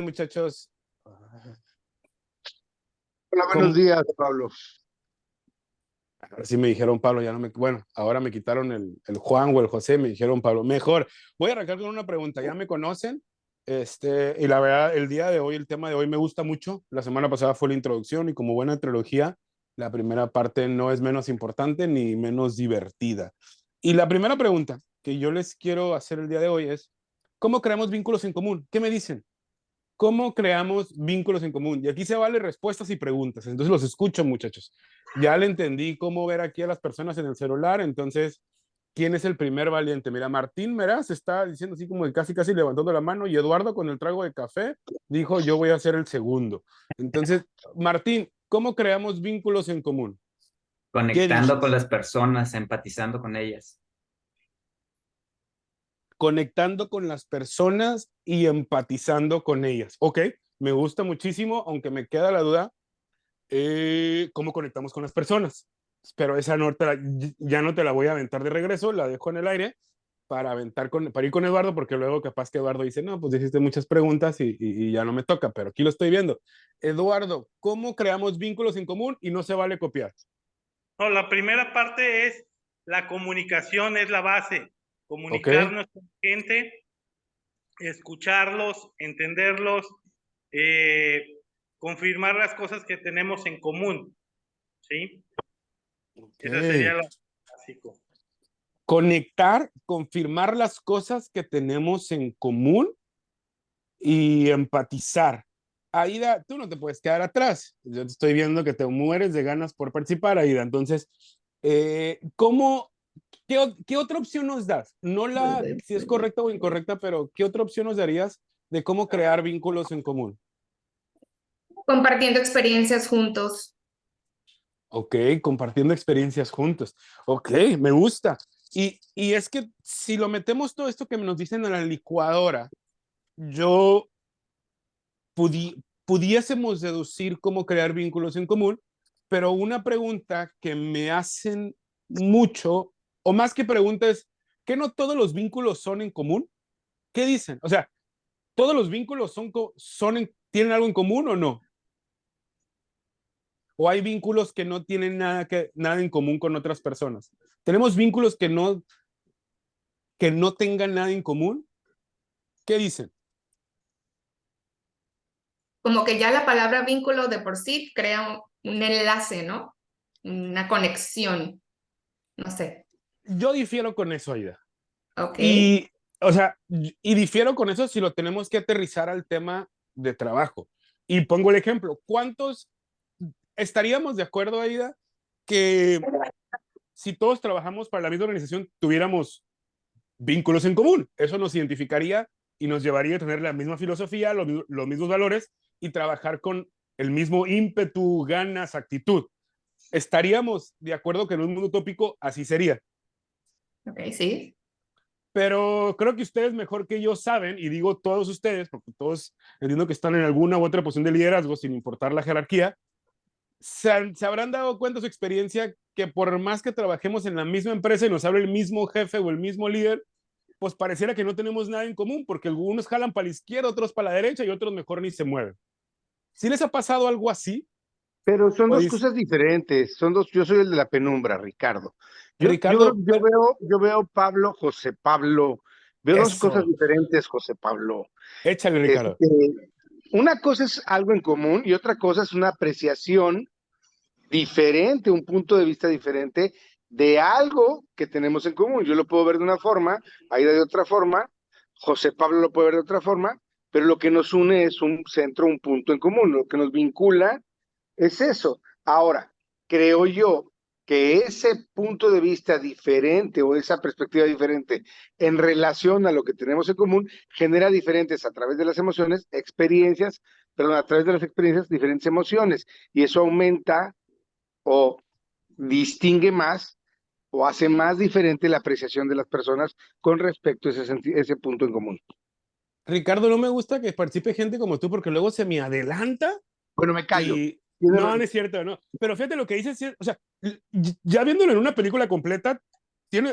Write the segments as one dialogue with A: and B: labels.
A: Muchachos.
B: Hola, buenos
A: ¿Cómo?
B: días, Pablo.
A: Ahora sí me dijeron Pablo, ya no me, bueno, ahora me quitaron el Juan o el José, me dijeron Pablo. Mejor, voy a arrancar con una pregunta, ya me conocen, y la verdad, el día de hoy, el tema de hoy me gusta mucho. La semana pasada fue la introducción y como buena trilogía, la primera parte no es menos importante ni menos divertida. Y la primera pregunta que yo les quiero hacer el día de hoy es, ¿cómo creamos vínculos en común? ¿Qué me dicen? ¿Cómo creamos vínculos en común? Y aquí se vale respuestas y preguntas. Entonces los escucho, muchachos. Ya le entendí cómo ver aquí a las personas en el celular. Entonces, ¿quién es el primer valiente? Mira, Martín Meraz está diciendo así como casi, casi levantando la mano y Eduardo con el trago de café dijo, yo voy a ser el segundo. Entonces, Martín, ¿cómo creamos vínculos en común? ¿Qué
C: Conectando con
A: dices?
C: las personas, empatizando con ellas.
A: Conectando con las personas y empatizando con ellas. Ok, me gusta muchísimo, aunque me queda la duda cómo conectamos con las personas. Pero esa no te la, ya no te la voy a aventar de regreso, la dejo en el aire para ir con Eduardo, porque luego capaz que Eduardo dice, no, pues hiciste muchas preguntas y ya no me toca, pero aquí lo estoy viendo. Eduardo, ¿cómo creamos vínculos en común y no se vale copiar?
D: No, la primera parte es la comunicación, es la base.
A: ¿Ok?
D: Comunicarnos con gente, escucharlos, entenderlos, eh, confirmar las cosas que tenemos en común, ¿sí?
A: Ok.
D: Esa sería lo básico.
A: Conectar, confirmar las cosas que tenemos en común y empatizar. Aida, tú no te puedes quedar atrás. Yo te estoy viendo que te mueres de ganas por participar, Aida. Entonces, ¿cómo, qué otra opción nos das? No la, si es correcta o incorrecta, pero ¿qué otra opción nos darías de cómo crear vínculos en común?
E: Compartiendo experiencias juntos.
A: Ok, compartiendo experiencias juntos. Ok, me gusta. Y es que si lo metemos todo esto que nos dicen en la licuadora, yo pudiésemos deducir cómo crear vínculos en común, pero una pregunta que me hacen mucho, o más que preguntas, ¿que no todos los vínculos son en común? ¿Qué dicen? O sea, ¿todos los vínculos tienen algo en común o no? ¿O hay vínculos que no tienen nada en común con otras personas? ¿Tenemos vínculos que no tengan nada en común? ¿Qué dicen?
E: Como que ya la palabra vínculo de por sí crea un enlace, ¿no? Una conexión, no sé.
A: Yo difiero con eso, Aida.
E: Ok.
A: Y, o sea, y difiero con eso si lo tenemos que aterrizar al tema de trabajo. Y pongo el ejemplo, ¿cuántos estaríamos de acuerdo, Aida, que si todos trabajamos para la misma organización tuviéramos vínculos en común? Eso nos identificaría y nos llevaría a tener la misma filosofía, los mismos valores y trabajar con el mismo ímpetu, ganas, actitud. ¿Estaríamos de acuerdo que en un mundo utópico así sería?
E: Ok, sí.
A: Pero creo que ustedes mejor que yo saben, y digo todos ustedes, porque todos entiendo que están en alguna u otra posición de liderazgo, sin importar la jerarquía, se habrán dado cuenta de su experiencia que por más que trabajemos en la misma empresa y nos hable el mismo jefe o el mismo líder, pues pareciera que no tenemos nada en común, porque algunos jalan para la izquierda, otros para la derecha y otros mejor ni se mueven. ¿Sí les ha pasado algo así?
B: Pero son
A: O
B: dos
A: dice,
B: cosas diferentes. Yo soy el de la penumbra, Ricardo.
A: Ricardo,
B: Yo veo Pablo, José Pablo. Veo dos cosas
A: eso,
B: diferentes, José Pablo.
A: échale, Ricardo.
B: Este, una cosa es algo en común y otra cosa es una apreciación diferente, un punto de vista diferente de algo que tenemos en común. Yo lo puedo ver de una forma, Aida de otra forma, José Pablo lo puede ver de otra forma, pero lo que nos une es un centro, un punto en común. Lo que nos vincula es eso. Ahora, creo yo que ese punto de vista diferente o esa perspectiva diferente en relación a lo que tenemos en común genera diferentes a través de las emociones, experiencias, perdón, a través de las experiencias, diferentes emociones. Y eso aumenta o distingue más o hace más diferente la apreciación de las personas con respecto a ese punto en común.
A: Ricardo, no me gusta que participe gente como tú porque luego se me adelanta.
B: Bueno, me callo.
A: Y no, no es cierto, no. Pero fíjate lo que dices, o sea, ya viéndolo en una película completa,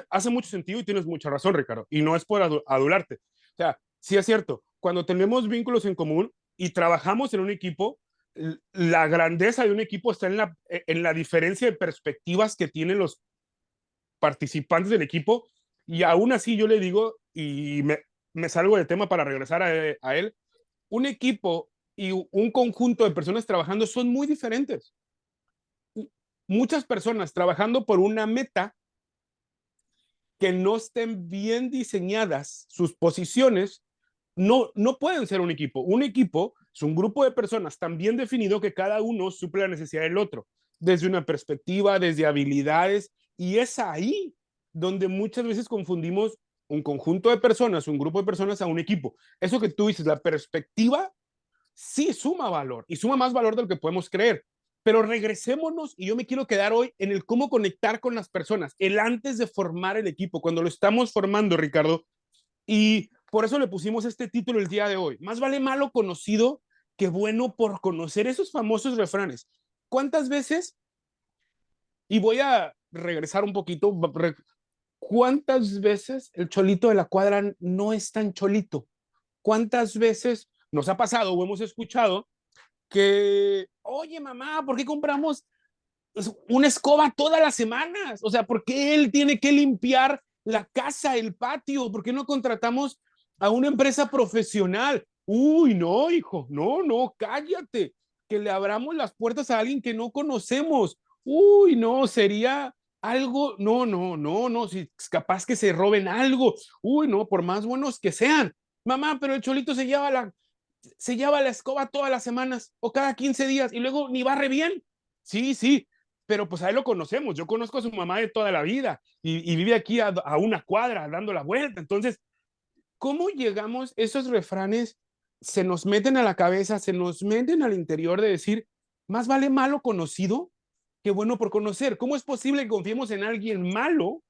A: hace mucho sentido y tienes mucha razón, Ricardo. Y no es por adularte. O sea, sí es cierto, cuando tenemos vínculos en común, y trabajamos en un equipo, la grandeza de un equipo está en la diferencia de perspectivas que tienen los participantes del equipo, y aún así yo le digo, y me salgo de tema para regresar a él, un equipo y un conjunto de personas trabajando son muy diferentes. Muchas personas trabajando por una meta que no estén bien diseñadas sus posiciones, no pueden ser un equipo. Un equipo es un grupo de personas tan bien definido que cada uno suple la necesidad del otro, desde una perspectiva, desde habilidades, y es ahí donde muchas veces confundimos un conjunto de personas, un grupo de personas a un equipo. Eso que tú dices, la perspectiva sí suma valor y suma más valor de lo que podemos creer. Pero regresémonos, y yo me quiero quedar hoy en el cómo conectar con las personas, el antes de formar el equipo, cuando lo estamos formando, Ricardo. Y por eso le pusimos este título el día de hoy. Más vale malo conocido que bueno por conocer. Esos famosos refranes. ¿Cuántas veces? Y voy a regresar un poquito. ¿Cuántas veces el cholito de la cuadra no es tan cholito? ¿Cuántas veces nos ha pasado o hemos escuchado que, oye, mamá, ¿por qué compramos una escoba todas las semanas? O sea, ¿por qué él tiene que limpiar la casa, el patio? ¿Por qué no contratamos a una empresa profesional? Uy, no, hijo, no, cállate, que le abramos las puertas a alguien que no conocemos. Uy, no, sería algo, no, si es capaz que se roben algo. Uy, no, por más buenos que sean. Mamá, pero el cholito se lleva la escoba todas las semanas o cada 15 días y luego ni barre bien. Sí, pero pues a él lo conocemos. Yo conozco a su mamá de toda la vida y vive aquí a una cuadra dando la vuelta. Entonces, ¿cómo llegamos? Esos refranes se nos meten a la cabeza, se nos meten al interior de decir, más vale malo conocido que bueno por conocer. ¿Cómo es posible que confiemos en alguien malo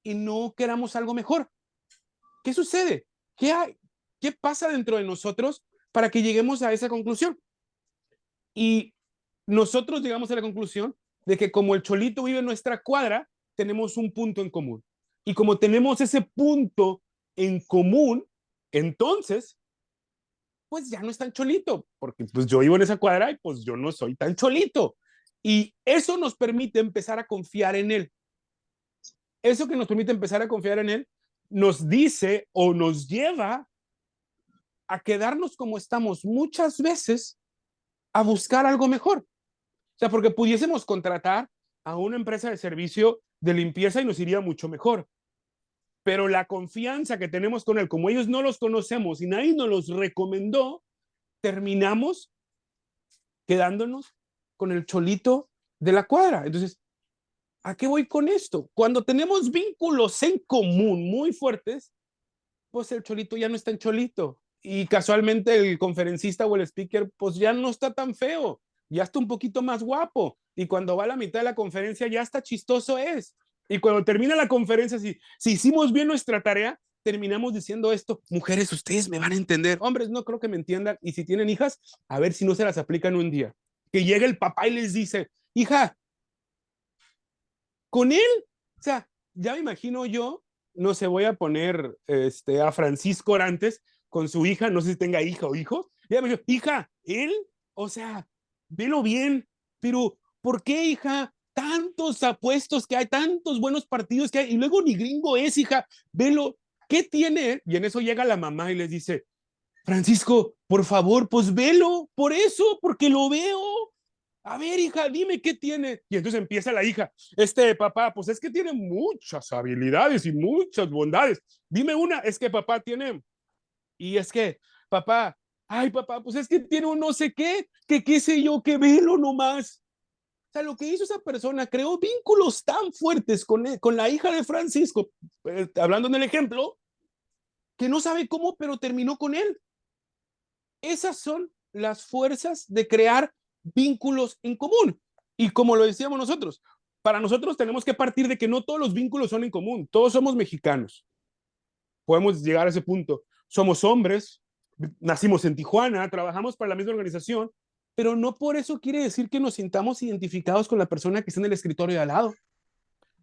A: y no queramos algo mejor? ¿Qué sucede? ¿Qué pasa dentro de nosotros para que lleguemos a esa conclusión? Y nosotros llegamos a la conclusión de que como el cholito vive en nuestra cuadra, tenemos un punto en común. Y como tenemos ese punto en común, entonces, pues ya no es tan cholito, porque pues yo vivo en esa cuadra y pues yo no soy tan cholito. Y eso nos permite empezar a confiar en él. Eso que nos permite empezar a confiar en él nos dice o nos lleva a quedarnos como estamos muchas veces a buscar algo mejor. O sea, porque pudiésemos contratar a una empresa de servicio de limpieza y nos iría mucho mejor. Pero la confianza que tenemos con él, como ellos no los conocemos y nadie nos los recomendó, terminamos quedándonos con el cholito de la cuadra. Entonces, ¿a qué voy con esto? Cuando tenemos vínculos en común muy fuertes, pues el cholito ya no es tan cholito. Y casualmente el conferencista o el speaker, pues ya no está tan feo, ya está un poquito más guapo. Y cuando va a la mitad de la conferencia, ya está chistoso es. Y cuando termina la conferencia, si hicimos bien nuestra tarea, terminamos diciendo esto: mujeres, ustedes me van a entender. Hombres, no creo que me entiendan. Y si tienen hijas, a ver si no se las aplican un día. Que llegue el papá y les dice: hija, con él, o sea, ya me imagino yo, no sé, voy a poner a Francisco Orantes con su hija, no sé si tenga hija o hijo, ya me dijo, hija, él, o sea, velo bien, pero ¿por qué, hija? Tantos apuestos que hay, tantos buenos partidos que hay, y luego ni gringo es, hija, velo, ¿qué tiene? Y en eso llega la mamá y les dice, Francisco, por favor, pues velo, por eso, porque lo veo. A ver, hija, dime qué tiene. Y entonces empieza la hija, papá, pues es que tiene muchas habilidades y muchas bondades. Dime una, es que papá tiene, y es que papá, ay papá, pues es que tiene un no sé qué, que qué sé yo, que velo nomás. O sea, lo que hizo esa persona, creó vínculos tan fuertes con la hija de Francisco, hablando en el ejemplo, que no sabe cómo, pero terminó con él. Esas son las fuerzas de crear vínculos en común. Y como lo decíamos nosotros, para nosotros tenemos que partir de que no todos los vínculos son en común. Todos somos mexicanos. Podemos llegar a ese punto. Somos hombres, nacimos en Tijuana, trabajamos para la misma organización, pero no por eso quiere decir que nos sintamos identificados con la persona que está en el escritorio de al lado.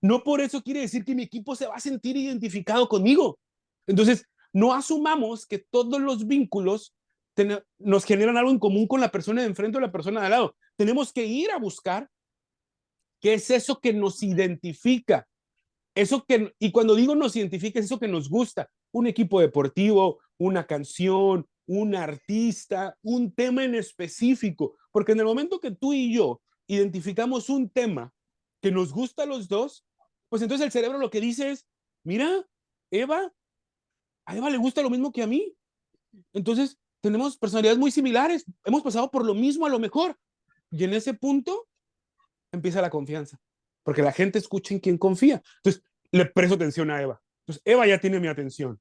A: No por eso quiere decir que mi equipo se va a sentir identificado conmigo. Entonces, no asumamos que todos los vínculos nos generan algo en común con la persona de enfrente o la persona de al lado. Tenemos que ir a buscar qué es eso que nos identifica. Y cuando digo nos identifica, es eso que nos gusta. Un equipo deportivo, una canción, un artista, un tema en específico. Porque en el momento que tú y yo identificamos un tema que nos gusta a los dos, pues entonces el cerebro lo que dice es, mira, a Eva le gusta lo mismo que a mí. Entonces tenemos personalidades muy similares, hemos pasado por lo mismo a lo mejor. Y en ese punto empieza la confianza, porque la gente escucha en quien confía. Entonces le presto atención a Eva. Entonces Eva ya tiene mi atención.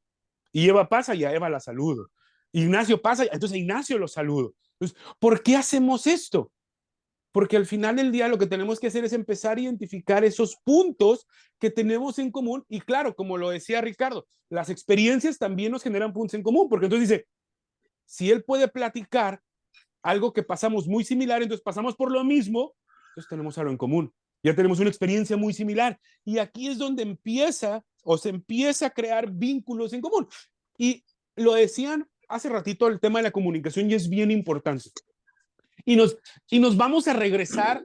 A: Y Eva pasa y a Eva la saludo. Ignacio pasa, entonces a Ignacio lo saludo. Entonces, ¿por qué hacemos esto? Porque al final del día lo que tenemos que hacer es empezar a identificar esos puntos que tenemos en común. Y claro, como lo decía Ricardo, las experiencias también nos generan puntos en común, porque entonces dice, si él puede platicar algo que pasamos muy similar, entonces pasamos por lo mismo, entonces tenemos algo en común. Ya tenemos una experiencia muy similar. Y aquí es donde se empieza a crear vínculos en común. Y lo decían hace ratito el tema de la comunicación y es bien importante. Y nos vamos a regresar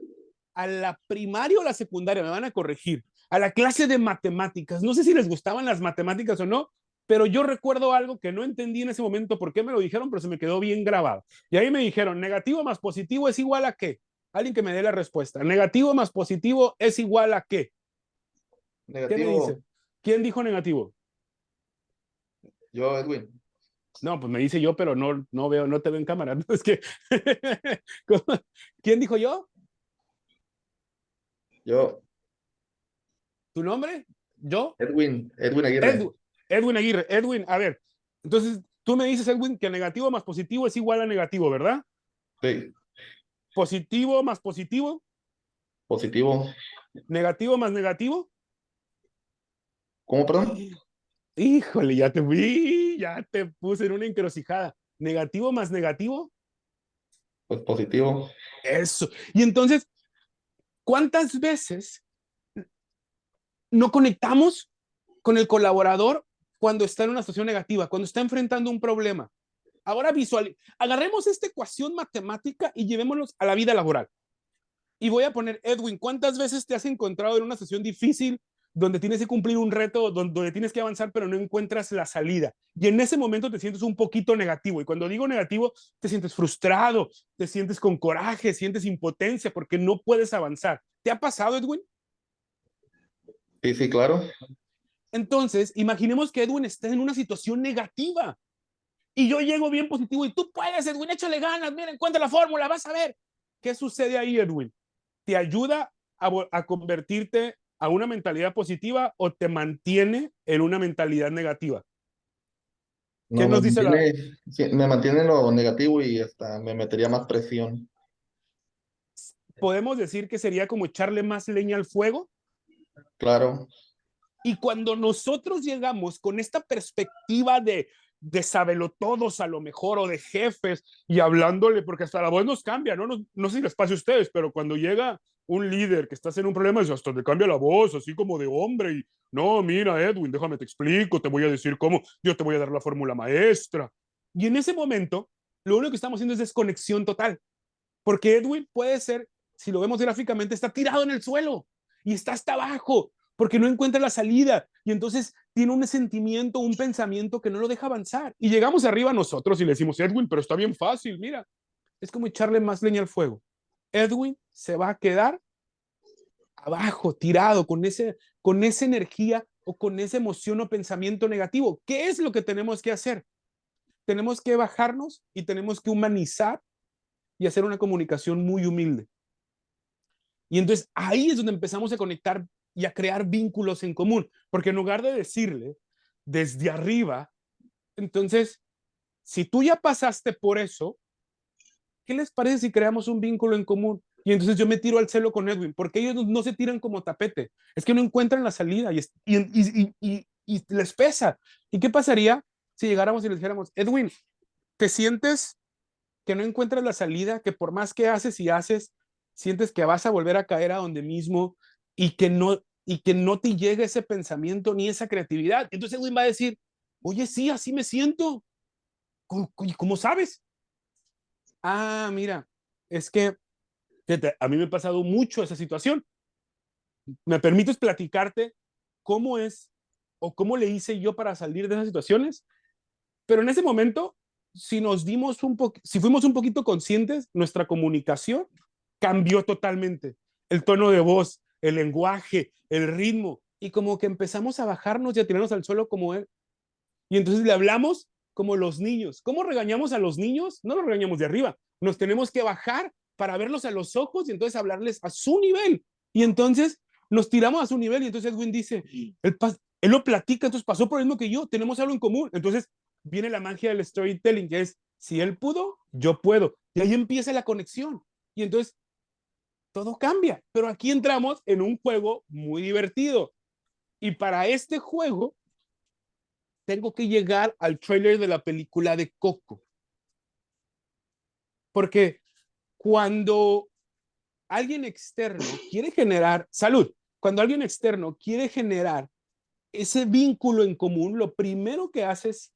A: a la primaria o la secundaria, me van a corregir, a la clase de matemáticas. No sé si les gustaban las matemáticas o no, pero yo recuerdo algo que no entendí en ese momento por qué me lo dijeron, pero se me quedó bien grabado. Y ahí me dijeron, negativo más positivo es igual a qué. Alguien que me dé la respuesta. Negativo más positivo es igual a qué. ¿Qué me dice? ¿Quién dijo negativo?
F: Yo, Edwin.
A: No, pues me dice yo, pero no veo, no te veo en cámara. ¿No? Es que, ¿quién dijo yo?
F: Yo.
A: ¿Tu nombre? ¿Yo?
F: Edwin Aguirre.
A: Edwin Aguirre. Edwin, a ver, entonces tú me dices, Edwin, que negativo más positivo es igual a negativo, ¿verdad?
F: Sí.
A: Positivo más positivo.
F: Positivo.
A: Negativo más negativo.
F: ¿Cómo, perdón?
A: Híjole, ya te puse en una encrucijada. Negativo más negativo.
F: Pues positivo.
A: Eso. Y entonces, ¿cuántas veces no conectamos con el colaborador cuando está en una situación negativa, cuando está enfrentando un problema? Ahora agarremos esta ecuación matemática y llevémonos a la vida laboral. Y voy a poner, Edwin, ¿cuántas veces te has encontrado en una sesión difícil donde tienes que cumplir un reto, donde tienes que avanzar, pero no encuentras la salida? Y en ese momento te sientes un poquito negativo. Y cuando digo negativo, te sientes frustrado, te sientes con coraje, sientes impotencia porque no puedes avanzar. ¿Te ha pasado, Edwin?
F: Sí, claro.
A: Entonces, imaginemos que Edwin está en una situación negativa y yo llego bien positivo y tú puedes, Edwin, échale ganas, mira, encuentra la fórmula, vas a ver. ¿Qué sucede ahí, Edwin? ¿Te ayuda a convertirte a una mentalidad positiva o te mantiene en una mentalidad negativa? ¿Qué
F: No,
A: nos dice
F: me mantiene en lo negativo y hasta me metería más presión.
A: Podemos decir que sería como echarle más leña al fuego?
F: Claro.
A: Y cuando nosotros llegamos con esta perspectiva de sabelotodos a lo mejor o de jefes y hablándole, porque hasta la voz nos cambia, ¿no? No sé si les pasa a ustedes, pero cuando llega un líder que está en un problema, hasta le cambia la voz, así como de hombre, y no, mira, Edwin, déjame te explico, te voy a decir cómo, yo te voy a dar la fórmula maestra. Y en ese momento, lo único que estamos haciendo es desconexión total, porque Edwin puede ser, si lo vemos gráficamente, está tirado en el suelo y está hasta abajo, porque no encuentra la salida y entonces tiene un sentimiento, un pensamiento que no lo deja avanzar. Y llegamos arriba nosotros y le decimos, Edwin, pero está bien fácil, mira. Es como echarle más leña al fuego. Edwin se va a quedar abajo, tirado, con esa energía o con esa emoción o pensamiento negativo. ¿Qué es lo que tenemos que hacer? Tenemos que bajarnos y tenemos que humanizar y hacer una comunicación muy humilde. Y entonces ahí es donde empezamos a conectar y a crear vínculos en común, porque en lugar de decirle desde arriba, entonces, si tú ya pasaste por eso, ¿qué les parece si creamos un vínculo en común? Y entonces yo me tiro al celo con Edwin, porque ellos no se tiran como tapete, es que no encuentran la salida y les pesa. ¿Y qué pasaría si llegáramos y les dijéramos, Edwin, ¿te sientes que no encuentras la salida, que por más que haces y haces, sientes que vas a volver a caer a donde mismo y que no te llega ese pensamiento ni esa creatividad? Entonces Edwin va a decir, oye, sí, así me siento. ¿Cómo sabes? ah, mira, es que fíjate, a mí me ha pasado mucho esa situación. ¿Me permites platicarte cómo es o cómo le hice yo para salir de esas situaciones? Pero en ese momento, si nos dimos si fuimos un poquito conscientes, nuestra comunicación cambió totalmente. El tono de voz, el lenguaje, el ritmo, y como que empezamos a bajarnos y a tirarnos al suelo como él. Y entonces le hablamos como los niños. ¿Cómo regañamos a los niños? No los regañamos de arriba. Nos tenemos que bajar para verlos a los ojos y entonces hablarles a su nivel. Y entonces nos tiramos a su nivel y entonces Edwin dice, él lo platica, entonces pasó por lo mismo que yo, tenemos algo en común. Entonces viene la magia del storytelling, que es, si él pudo, yo puedo. Y ahí empieza la conexión. Y entonces todo cambia. Pero aquí entramos en un juego muy divertido. Y para este juego tengo que llegar al tráiler de la película de Coco. Porque cuando alguien externo quiere generar salud, cuando alguien externo quiere generar ese vínculo en común, lo primero que hace es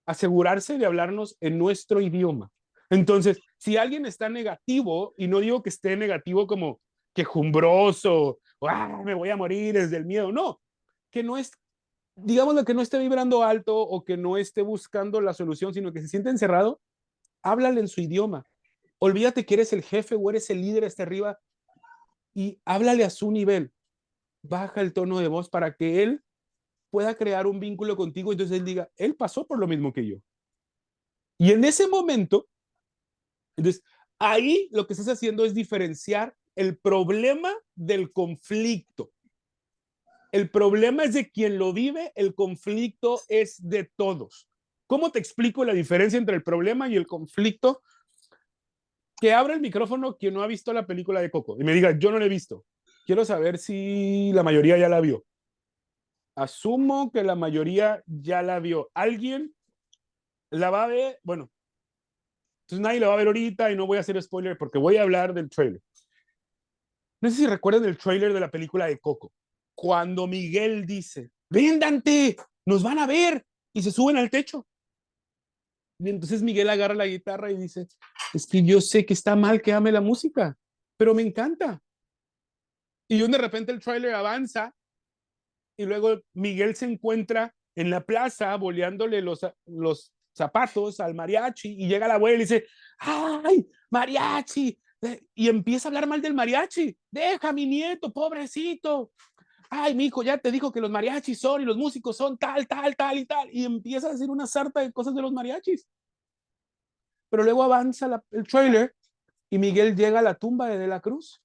A: asegurarse de hablarnos en nuestro idioma. Entonces, si alguien está negativo, y no digo que esté negativo como quejumbroso, me voy a morir desde el miedo, no, que no es, digamos, que no esté vibrando alto o que no esté buscando la solución, sino que se siente encerrado, háblale en su idioma. Olvídate que eres el jefe o eres el líder hasta arriba y háblale a su nivel. Baja el tono de voz para que él pueda crear un vínculo contigo. Entonces él diga, él pasó por lo mismo que yo. Y en ese momento, entonces, ahí lo que estás haciendo es diferenciar el problema del conflicto. El problema es de quien lo vive, el conflicto es de todos. ¿Cómo te explico la diferencia entre el problema y el conflicto? Que abra el micrófono quien no ha visto la película de Coco y me diga, yo no la he visto. Quiero saber si la mayoría ya la vio. Asumo que la mayoría ya la vio. ¿Alguien la va a ver? Bueno, entonces nadie la va a ver ahorita y no voy a hacer spoiler porque voy a hablar del trailer. No sé si recuerdan el trailer de la película de Coco. Cuando Miguel dice, ven Dante, nos van a ver, y se suben al techo. Y entonces Miguel agarra la guitarra y dice, es que yo sé que está mal que ame la música, pero me encanta. Y de repente el trailer avanza y luego Miguel se encuentra en la plaza boleándole los zapatos al mariachi y llega la abuela y dice, ¡ay, mariachi! Y empieza a hablar mal del mariachi. Deja a mi nieto, pobrecito. Ay, mi hijo, ya te dijo que los mariachis son y los músicos son tal, tal, tal y tal. Y empieza a decir una sarta de cosas de los mariachis. Pero luego avanza el trailer y Miguel llega a la tumba de la Cruz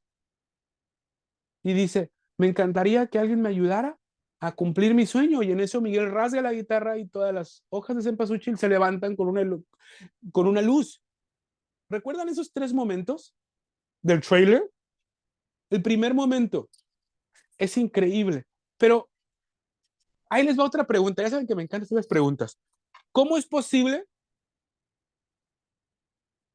A: y dice, me encantaría que alguien me ayudara a cumplir mi sueño. Y en eso Miguel rasga la guitarra y todas las hojas de cempasúchil se levantan con una luz. ¿Recuerdan esos 3 momentos del trailer? El primer momento es increíble, pero ahí les va otra pregunta. Ya saben que me encantan estas preguntas. ¿Cómo es posible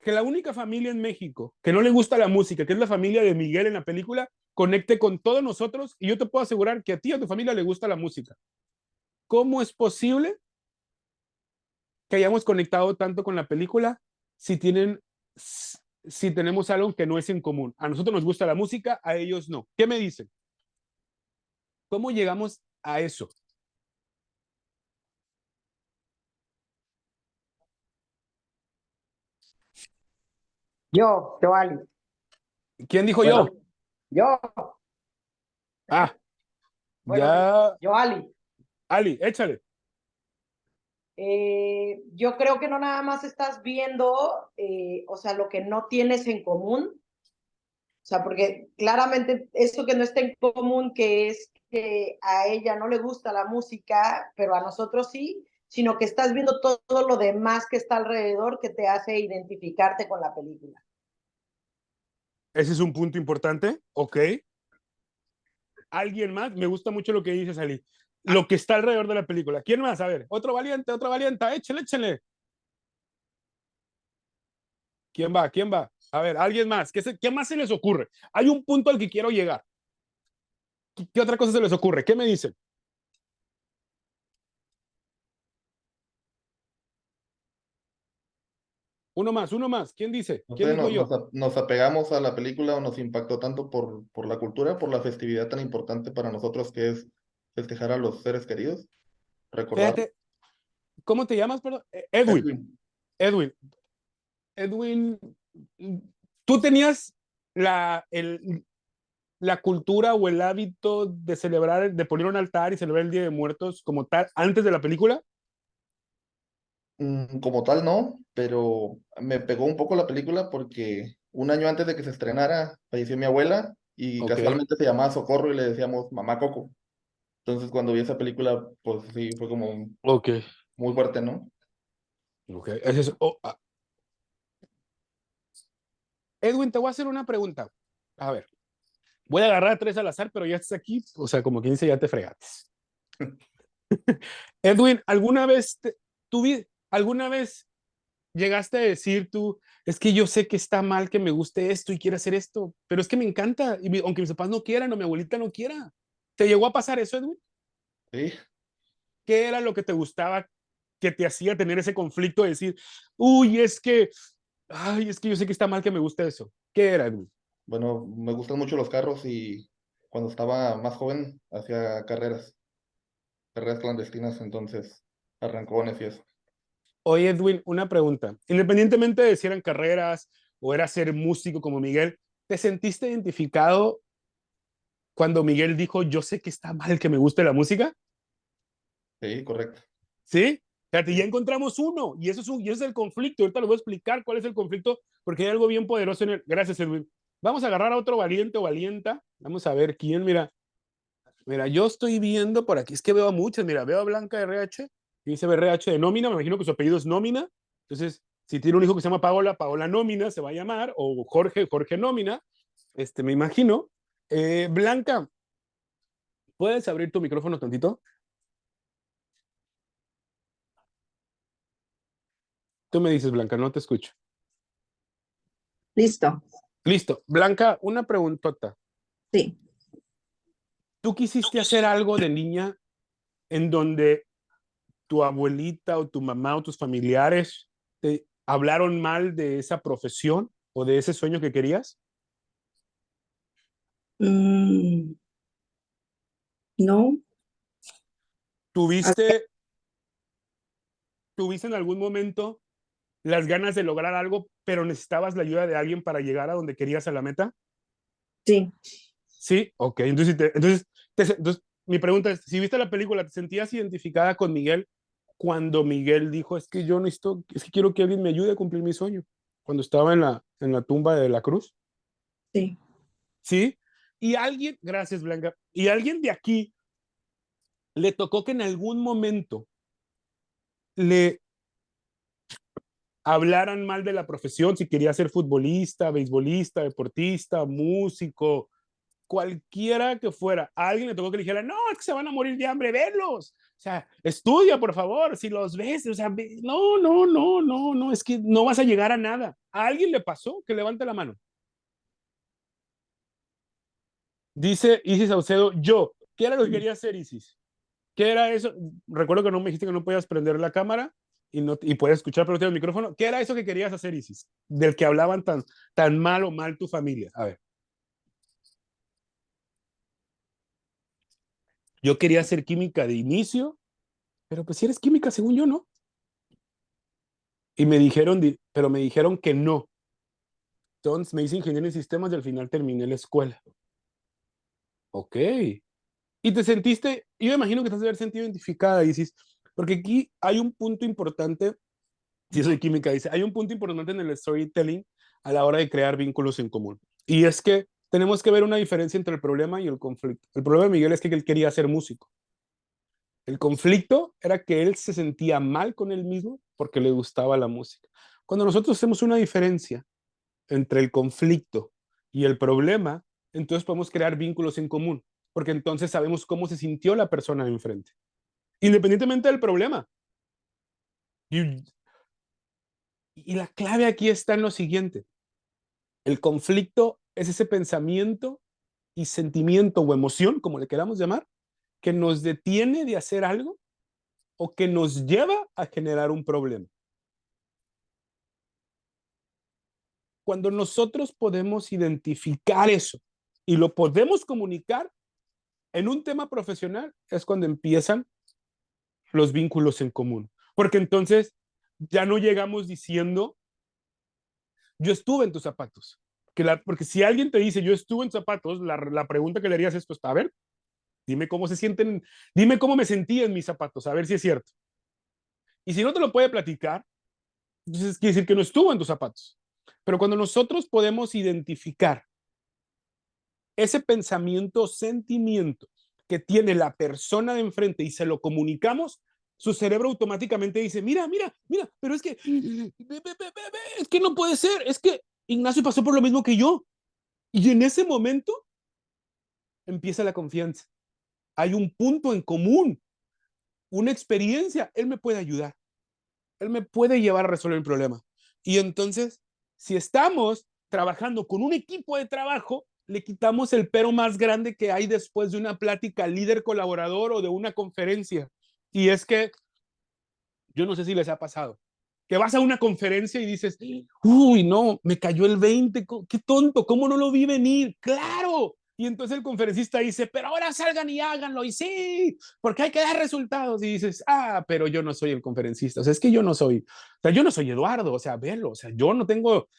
A: que la única familia en México que no le gusta la música, que es la familia de Miguel en la película, conecte con todos nosotros? Y yo te puedo asegurar que a ti y a tu familia le gusta la música. ¿Cómo es posible que hayamos conectado tanto con la película si tenemos algo que no es en común? A nosotros nos gusta la música, a ellos no. ¿Qué me dicen? ¿Cómo llegamos a eso?
G: Yo, Ali.
A: ¿Quién dijo
G: Bueno,
A: yo?
G: yo,
A: Ah,
G: bueno,
A: ya.
G: yo, Ali.
A: Ali, échale.
G: Yo creo que no nada más estás viendo, o sea, lo que no tienes en común, o sea, porque claramente eso que no está en común, que es que a ella no le gusta la música, pero a nosotros sí, sino que estás viendo todo lo demás que está alrededor que te hace identificarte con la película.
A: Ese es un punto importante. Ok. ¿Alguien más? Me gusta mucho lo que dices, Ali. Lo que está alrededor de la película. ¿Quién más? A ver, otro valiente, otra valiente. Échale, échale. ¿Quién va? ¿Quién va? A ver, alguien más. ¿Qué más se les ocurre? Hay un punto al que quiero llegar. ¿Qué otra cosa se les ocurre? ¿Qué me dicen? Uno más. ¿Quién dice?
F: No
A: ¿Quién
F: sé,
A: dijo yo?
F: nos apegamos a la película o nos impactó tanto por la cultura, por la festividad tan importante para nosotros que es festejar a los seres queridos, recordar.
A: Fíjate, ¿cómo te llamas, perdón? Edwin.
F: Edwin.
A: Edwin. Edwin, ¿tú tenías la cultura o el hábito de celebrar, de poner un altar y celebrar el Día de Muertos como tal antes de la película?
F: Como tal, no, pero me pegó un poco la película porque un año antes de que se estrenara falleció mi abuela y
A: Ok,
F: casualmente se llamaba Socorro y le decíamos Mamá Coco. Entonces cuando vi esa película, pues sí, fue como
A: ok,
F: muy fuerte, ¿no?
A: ok. Es eso. Edwin, te voy a hacer una pregunta. A ver, voy a agarrar a tres al azar, pero ya estás aquí, o sea, como quien dice, ya te fregates. Edwin, ¿alguna vez llegaste a decir tú, es que yo sé que está mal que me guste esto y quiero hacer esto, pero es que me encanta, y aunque mis papás no quieran o mi abuelita no quiera? ¿Te llegó a pasar eso, Edwin?
F: Sí,
A: ¿Qué era lo que te gustaba que te hacía tener ese conflicto de decir, uy, ay, es que yo sé que está mal que me guste eso? ¿Qué era, Edwin?
F: bueno, me gustan mucho los carros y cuando estaba más joven hacía carreras clandestinas, entonces arrancones y eso.
A: Oye, Edwin, una pregunta. Independientemente de si eran carreras o era ser músico como Miguel, ¿te sentiste identificado cuando Miguel dijo, yo sé que está mal que me guste la música?
F: Sí, correcto.
A: ¿Sí? Fíjate, ya
F: Sí.
A: encontramos uno y y eso es el conflicto. Ahorita les voy a explicar cuál es el conflicto porque hay algo bien poderoso en él. Gracias, Edwin. Vamos a agarrar a otro valiente o valienta. Vamos a ver quién, mira, yo estoy viendo por aquí, es que veo a muchas, mira, veo a Blanca RH, y dice RH de nómina, me imagino que su apellido es nómina. Entonces, si tiene un hijo que se llama Paola, Paola nómina se va a llamar, o Jorge, Jorge nómina, me imagino. Blanca, ¿puedes abrir tu micrófono tantito? Tú me dices, Blanca, no te escucho.
H: Listo,
A: Listo. Blanca, una preguntota.
H: sí.
A: ¿Tú quisiste hacer algo de niña en donde tu abuelita o tu mamá o tus familiares te hablaron mal de esa profesión o de ese sueño que querías?
H: Mm, no, ah,
A: ¿Tuviste, tuviste en algún momento las ganas de lograr algo, pero necesitabas la ayuda de alguien para llegar a donde querías a la meta?
H: sí.
A: Sí, ok. Entonces, mi pregunta es, si viste la película, ¿te sentías identificada con Miguel cuando Miguel dijo, es que yo necesito, es que quiero que alguien me ayude a cumplir mi sueño? Cuando estaba en la tumba de la cruz.
H: Sí.
A: ¿Sí? Y alguien, gracias Blanca, y alguien de aquí le tocó que en algún momento le hablaran mal de la profesión, si quería ser futbolista, beisbolista, deportista, músico, cualquiera que fuera, a alguien le tocó que le dijera, no, es que se van a morir de hambre, verlos. O sea, estudia, por favor, si los ves, o sea, no, no, no, no, no, es que no vas a llegar a nada. ¿A alguien le pasó? Que levante la mano. Dice Isis Saucedo, yo, ¿qué era lo que quería hacer, Isis? ¿Qué era eso? Recuerdo que no me dijiste que no podías prender la cámara y puedes escuchar, pero tienes el micrófono. ¿Qué era eso que querías hacer, Isis? Del que hablaban tan mal o mal tu familia. A ver. Yo quería hacer química de inicio, pero pues si eres química, según yo, ¿no? Y pero me dijeron que no. Entonces me hice ingeniero en sistemas y al final terminé la escuela. Ok. Y te sentiste, yo me imagino que te has de haber sentido identificada, Isis, porque aquí hay un punto importante, si soy química, dice, hay un punto importante en el storytelling a la hora de crear vínculos en común. Y es que tenemos que ver una diferencia entre el problema y el conflicto. El problema de Miguel es que él quería ser músico. El conflicto era que él se sentía mal con él mismo porque le gustaba la música. Cuando nosotros hacemos una diferencia entre el conflicto y el problema, entonces podemos crear vínculos en común, porque entonces sabemos cómo se sintió la persona de enfrente, independientemente del problema. Y, y la clave aquí está en lo siguiente. El conflicto es ese pensamiento y sentimiento o emoción, como le queramos llamar, que nos detiene de hacer algo o que nos lleva a generar un problema. cuando nosotros podemos identificar eso y lo podemos comunicar en un tema profesional, es cuando empiezan los vínculos en común. Porque entonces ya no llegamos diciendo, yo estuve en tus zapatos. Porque si alguien te dice, yo estuve en tus zapatos, la pregunta que le harías es, pues, a ver, dime cómo se sienten, dime cómo me sentí en mis zapatos, a ver si es cierto. Y si no te lo puede platicar, entonces quiere decir que no estuvo en tus zapatos. Pero cuando nosotros podemos identificar ese pensamiento o sentimiento que tiene la persona de enfrente y se lo comunicamos, su cerebro automáticamente dice, mira, pero es que no puede ser, es que Ignacio pasó por lo mismo que yo. Y en ese momento empieza la confianza. Hay un punto en común, una experiencia, él me puede ayudar, él me puede llevar a resolver el problema. Y entonces, si estamos trabajando con un equipo de trabajo, le quitamos el pero más grande que hay después de una plática líder colaborador o de una conferencia. Y es que, yo no sé si les ha pasado, que vas a una conferencia y dices, uy, no, me cayó el 20, qué tonto, ¿cómo no lo vi venir? ¡Claro! Y entonces el conferencista dice, pero ahora salgan y háganlo, y sí, porque hay que dar resultados. Y dices, pero yo no soy el conferencista, o sea, es que yo no soy Eduardo, o sea, velo, o sea, yo no tengo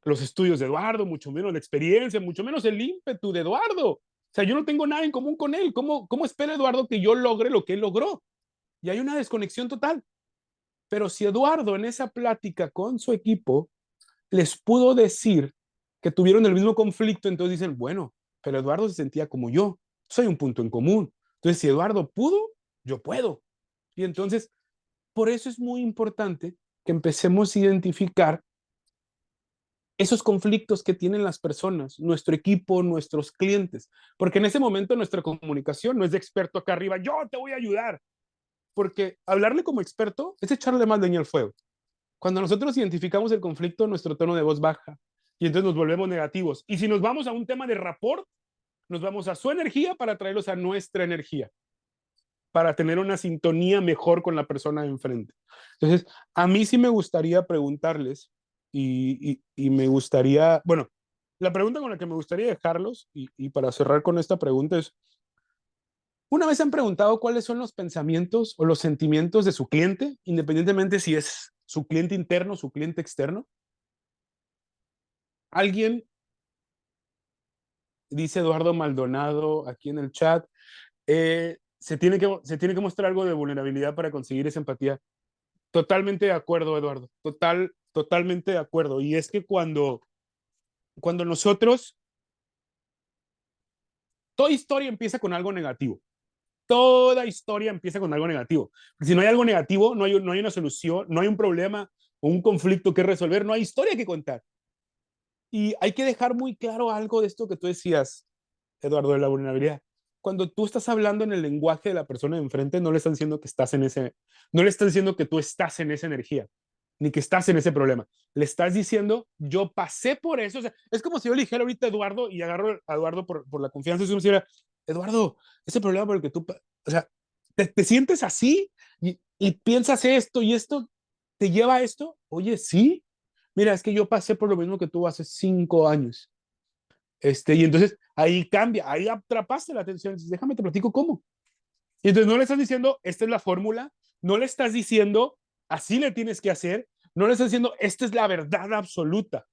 A: los estudios de Eduardo, mucho menos la experiencia, mucho menos el ímpetu de Eduardo. O sea, yo no tengo nada en común con él. ¿Cómo espera Eduardo que yo logre lo que él logró? Y hay una desconexión total. Pero si Eduardo en esa plática con su equipo les pudo decir que tuvieron el mismo conflicto, entonces dicen, bueno, pero Eduardo se sentía como yo, soy un punto en común. Entonces, si Eduardo pudo, yo puedo. Y entonces, por eso es muy importante que empecemos a identificar esos conflictos que tienen las personas, nuestro equipo, nuestros clientes, porque en ese momento nuestra comunicación no es de experto acá arriba, yo te voy a ayudar, porque hablarle como experto es echarle más leña al fuego. Cuando nosotros identificamos el conflicto, nuestro tono de voz baja y entonces nos volvemos negativos. Y si nos vamos a un tema de rapport, nos vamos a su energía para traerlos a nuestra energía, para tener una sintonía mejor con la persona de enfrente. Entonces, a mí sí me gustaría preguntarles y me gustaría, bueno, la pregunta con la que me gustaría dejarlos y para cerrar con esta pregunta es, ¿una vez han preguntado cuáles son los pensamientos o los sentimientos de su cliente, independientemente si es su cliente interno o su cliente externo? Alguien, dice Eduardo Maldonado aquí en el chat, se tiene que mostrar algo de vulnerabilidad para conseguir esa empatía. Totalmente de acuerdo, Eduardo. Totalmente de acuerdo. Y es que cuando nosotros, toda historia empieza con algo negativo. Toda historia empieza con algo negativo. Si no hay algo negativo, no hay una solución, no hay un problema o un conflicto que resolver, no hay historia que contar. Y hay que dejar muy claro algo de esto que tú decías, Eduardo, de la vulnerabilidad. Cuando tú estás hablando en el lenguaje de la persona de enfrente, no le están diciendo que estás en ese, no le están diciendo que tú estás en esa energía, ni que estás en ese problema. Le estás diciendo, yo pasé por eso. O sea, es como si yo le dijera ahorita a Eduardo y agarro a Eduardo por la confianza y uno dijera, Eduardo, ese problema por el que tú, o sea, te sientes así y piensas esto y esto te lleva a esto. Oye, sí, mira, es que yo pasé por lo mismo que tú hace 5 años. Y entonces ahí cambia, ahí atrapaste la atención. Dices, déjame te platico cómo. Y entonces no le estás diciendo, esta es la fórmula, no le estás diciendo, así le tienes que hacer, no le estás diciendo, esta es la verdad absoluta.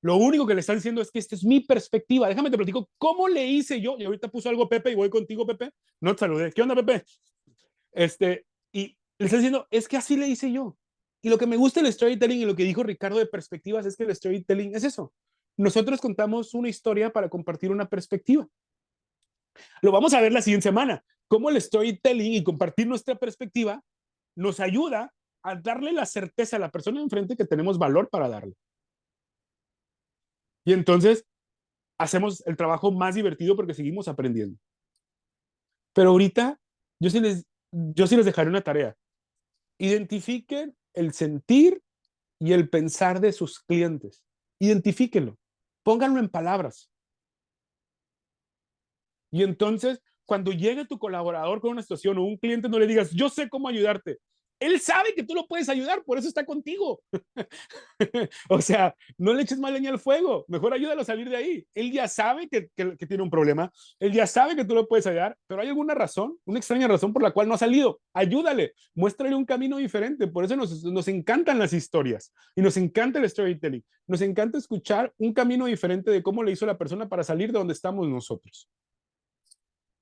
A: Lo único que le están diciendo es que esta es mi perspectiva. Déjame te platico cómo le hice yo. Y ahorita puso algo Pepe y voy contigo, Pepe. No te saludé. ¿Qué onda, Pepe? Y le estás diciendo, es que así le hice yo. Y lo que me gusta del storytelling y lo que dijo Ricardo de perspectivas es que el storytelling es eso. Nosotros contamos una historia para compartir una perspectiva. Lo vamos a ver la siguiente semana. Cómo el storytelling y compartir nuestra perspectiva nos ayuda a darle la certeza a la persona de enfrente que tenemos valor para darle. Y entonces hacemos el trabajo más divertido porque seguimos aprendiendo. Pero ahorita yo sí les dejaré una tarea. Identifiquen el sentir y el pensar de sus clientes. Identifíquenlo. Pónganlo en palabras. Y entonces, cuando llegue tu colaborador con una situación o un cliente, no le digas, yo sé cómo ayudarte. Él sabe que tú lo puedes ayudar, por eso está contigo. O sea, no le eches más leña al fuego, mejor ayúdalo a salir de ahí. Él ya sabe que tiene un problema, él ya sabe que tú lo puedes ayudar, pero hay alguna razón, una extraña razón por la cual no ha salido. Ayúdale, muéstrale un camino diferente. Por eso nos encantan las historias y nos encanta el storytelling. Nos encanta escuchar un camino diferente de cómo le hizo la persona para salir de donde estamos nosotros.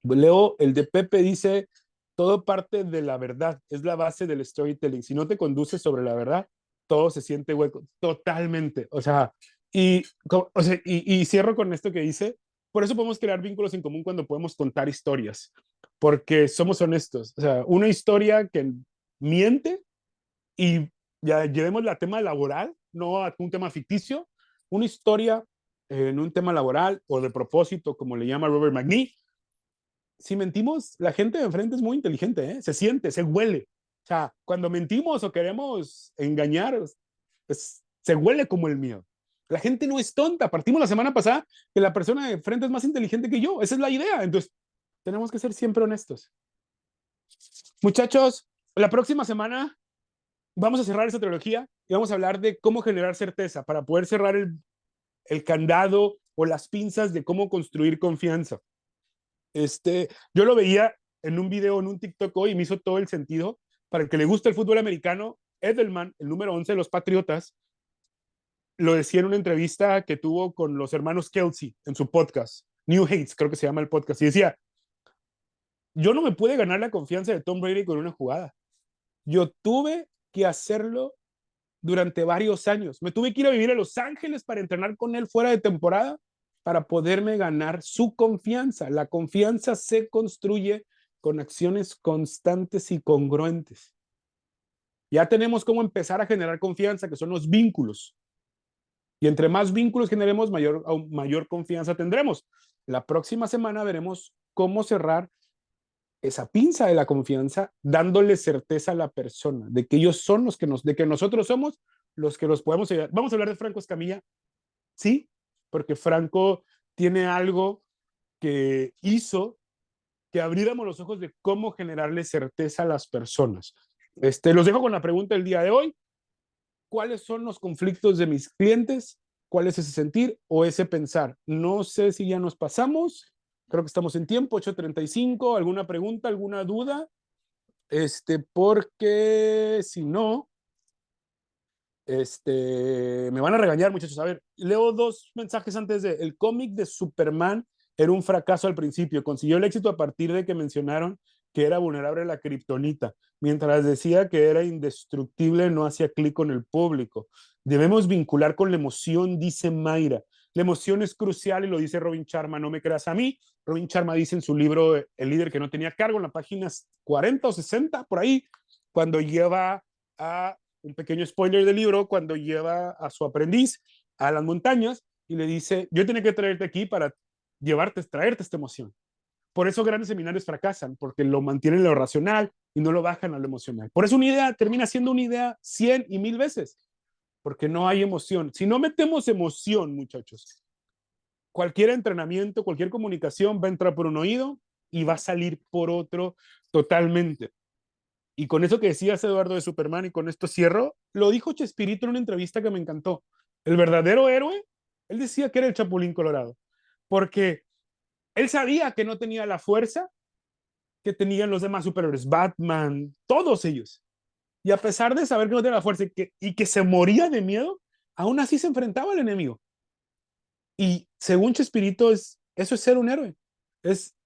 A: Leo, el de Pepe dice, todo parte de la verdad, es la base del storytelling. Si no te conduces sobre la verdad, todo se siente hueco, totalmente. O sea, y cierro con esto que dice, por eso podemos crear vínculos en común cuando podemos contar historias, porque somos honestos. O sea, una historia que miente y ya llevemos la tema laboral, no a un tema ficticio, una historia en un tema laboral o de propósito, como le llama Robert McGee. Si mentimos, la gente de enfrente es muy inteligente, ¿eh? Se siente, se huele. O sea, cuando mentimos o queremos engañar, pues, se huele como el miedo. La gente no es tonta. Partimos la semana pasada que la persona de frente es más inteligente que yo. Esa es la idea. Entonces, tenemos que ser siempre honestos. Muchachos, la próxima semana vamos a cerrar esta trilogía y vamos a hablar de cómo generar certeza para poder cerrar el candado o las pinzas de cómo construir confianza. Yo lo veía en un video, en un TikTok hoy, y me hizo todo el sentido. Para el que le gusta el fútbol americano, Edelman, el número 11 de los Patriotas, lo decía en una entrevista que tuvo con los hermanos Kelsey en su podcast, New Hates, creo que se llama el podcast, y decía, yo no me pude ganar la confianza de Tom Brady con una jugada. Yo tuve que hacerlo durante varios años. Me tuve que ir a vivir a Los Ángeles para entrenar con él fuera de temporada para poderme ganar su confianza. La confianza se construye con acciones constantes y congruentes. Ya tenemos cómo empezar a generar confianza, que son los vínculos. Y entre más vínculos generemos, mayor confianza tendremos. La próxima semana veremos cómo cerrar esa pinza de la confianza, dándole certeza a la persona de que ellos son los que de que nosotros somos los que los podemos ayudar. Vamos a hablar de Franco Escamilla, sí, porque Franco tiene algo que hizo que abriéramos los ojos de cómo generarle certeza a las personas. Los dejo con la pregunta del día de hoy. ¿Cuáles son los conflictos de mis clientes? ¿Cuál es ese sentir o ese pensar? No sé si ya nos pasamos. Creo que estamos en tiempo, 8:35. ¿Alguna pregunta, alguna duda? Porque si no, me van a regañar, muchachos. A ver, leo 2 mensajes antes de. El cómic de Superman era un fracaso al principio. Consiguió el éxito a partir de que mencionaron que era vulnerable a la kriptonita. Mientras decía que era indestructible, no hacía clic con el público. Debemos vincular con la emoción, dice Mayra. La emoción es crucial y lo dice Robin Sharma, no me creas a mí. Robin Sharma dice en su libro El líder que no tenía cargo, en la página 40 o 60, por ahí, cuando lleva a un pequeño spoiler del libro, cuando lleva a su aprendiz a las montañas y le dice, yo tenía que traerte aquí para traerte esta emoción. Por eso grandes seminarios fracasan, porque lo mantienen en lo racional y no lo bajan a lo emocional. Por eso una idea termina siendo una idea 100 y 1000 veces, porque no hay emoción. Si no metemos emoción, muchachos, cualquier entrenamiento, cualquier comunicación va a entrar por un oído y va a salir por otro totalmente. Y con eso que decías, Eduardo, de Superman, y con esto cierro, lo dijo Chespirito en una entrevista que me encantó. El verdadero héroe, él decía que era el Chapulín Colorado, porque él sabía que no tenía la fuerza que tenían los demás superhéroes, Batman, todos ellos. Y a pesar de saber que no tenía la fuerza y que se moría de miedo, aún así se enfrentaba al enemigo. Y según Chespirito, eso es ser un héroe. Es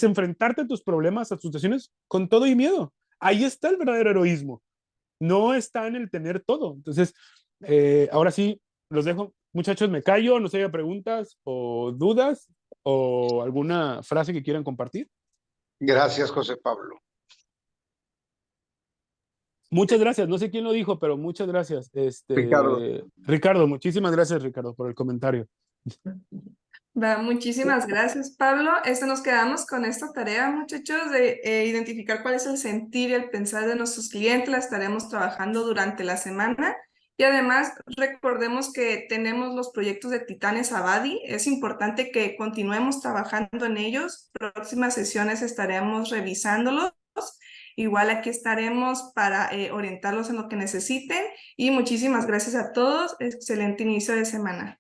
A: enfrentarte a tus problemas, a tus situaciones con todo y miedo. Ahí está el verdadero heroísmo. No está en el tener todo. Entonces, ahora sí, los dejo. Muchachos, me callo, no sé si hay preguntas o dudas o alguna frase que quieran compartir.
B: Gracias, José Pablo.
A: Muchas gracias. No sé quién lo dijo, pero muchas gracias. Ricardo, muchísimas gracias, Ricardo, por el comentario.
E: Muchísimas gracias, Pablo. Nos quedamos con esta tarea, muchachos, de identificar cuál es el sentir y el pensar de nuestros clientes. La estaremos trabajando durante la semana. Y además, recordemos que tenemos los proyectos de Titanes Abadi. Es importante que continuemos trabajando en ellos. Próximas sesiones estaremos revisándolos. Igual aquí estaremos para orientarlos en lo que necesiten y muchísimas gracias a todos. Excelente inicio de semana.